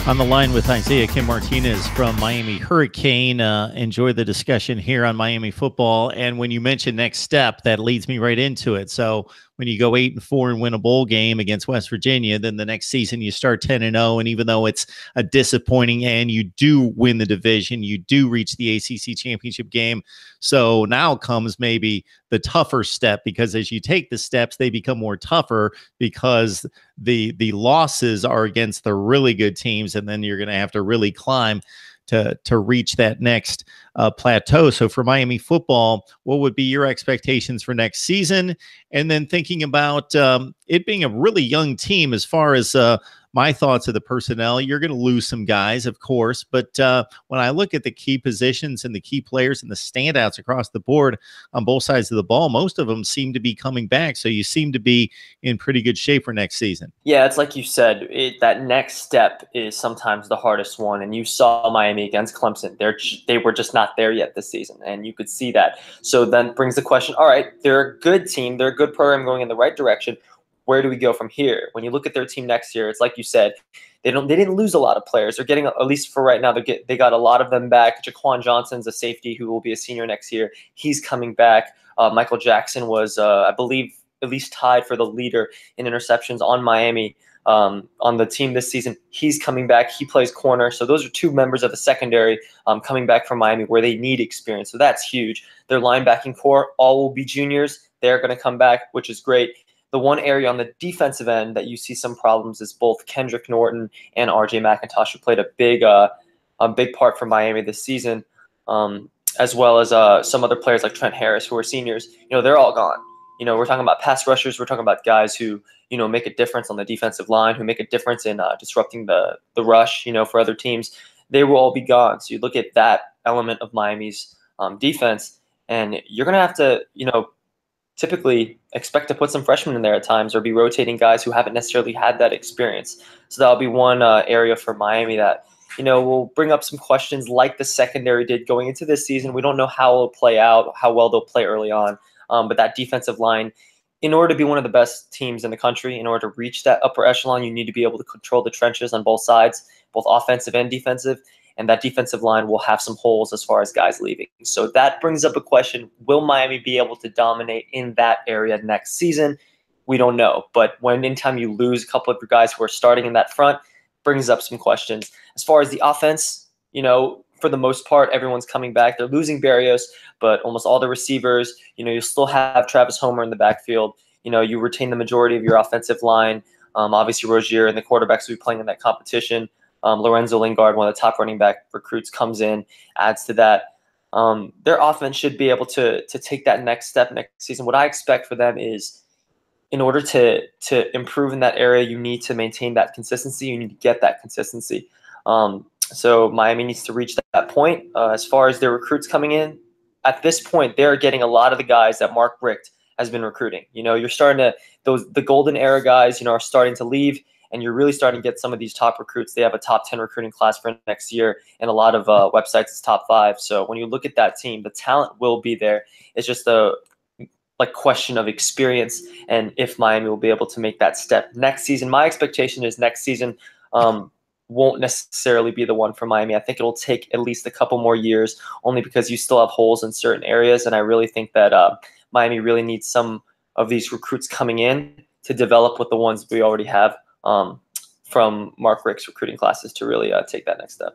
On the line with Isaiah Kim Martinez from Miami Hurricane. Enjoy the discussion here on Miami football. And when you mention next step, that leads me right into it. So when you go 8-4 and win a bowl game against West Virginia, then the next season you start 10-0. And even though it's a disappointing end, you do win the division, you do reach the ACC championship game. So now comes maybe the tougher step, because as you take the steps, they become more tougher because the losses are against the really good teams, and then you're going to have to really climb to reach that next plateau. So for Miami football, what would be your expectations for next season? And then thinking about it being a really young team, as far as my thoughts of the personnel, you're going to lose some guys, of course. But when I look at the key positions and the key players and the standouts across the board on both sides of the ball, most of them seem to be coming back. So you seem to be in pretty good shape for next season. Yeah, it's like you said, that next step is sometimes the hardest one. And you saw Miami against Clemson. They were just not there yet this season, and you could see that. So then brings the question, all right, they're a good team. They're a good program going in the right direction. Where do we go from here? When you look at their team next year, it's like you said, they didn't lose a lot of players. They're getting, at least for right now, they got a lot of them back. Jaquan Johnson's a safety who will be a senior next year. He's coming back. Michael Jackson was, I believe, at least tied for the leader in interceptions on Miami on the team this season. He's coming back. He plays corner. So those are two members of the secondary coming back from Miami where they need experience. So that's huge. Their linebacking core all will be juniors. They're going to come back, which is great. The one area on the defensive end that you see some problems is both Kendrick Norton and RJ McIntosh, who played a big part for Miami this season, as well as some other players like Trent Harris, who are seniors. They're all gone. We're talking about pass rushers. We're talking about guys who, make a difference on the defensive line, who make a difference in disrupting the rush, for other teams. They will all be gone. So you look at that element of Miami's defense, and you're going to have to, typically expect to put some freshmen in there at times, or be rotating guys who haven't necessarily had that experience. So that'll be one area for Miami that, will bring up some questions like the secondary did going into this season. We don't know how it'll play out, how well they'll play early on. But that defensive line, in order to be one of the best teams in the country, in order to reach that upper echelon, you need to be able to control the trenches on both sides, both offensive and defensive. And that defensive line will have some holes as far as guys leaving. So that brings up a question. Will Miami be able to dominate in that area next season? We don't know. But anytime you lose a couple of your guys who are starting in that front, brings up some questions. As far as the offense, for the most part, everyone's coming back. They're losing Berrios, but almost all the receivers, you still have Travis Homer in the backfield. You retain the majority of your offensive line. Obviously, Rozier and the quarterbacks will be playing in that competition. Lorenzo Lingard, one of the top running back recruits, comes in, adds to that. Their offense should be able to take that next step next season. What I expect for them is, in order to improve in that area, you need to maintain that consistency. You need to get that consistency. So Miami needs to reach that point. As far as their recruits coming in, at this point, they're getting a lot of the guys that Mark Richt has been recruiting. You're starting to the golden era guys, are starting to leave. And you're really starting to get some of these top recruits. They have a top 10 recruiting class for next year, and a lot of websites it's top 5. So when you look at that team, the talent will be there. It's just a question of experience and if Miami will be able to make that step next season. My expectation is next season won't necessarily be the one for Miami. I think it'll take at least a couple more years, only because you still have holes in certain areas. And I really think that Miami really needs some of these recruits coming in to develop with the ones we already have from Mark Richt's recruiting classes to really take that next step.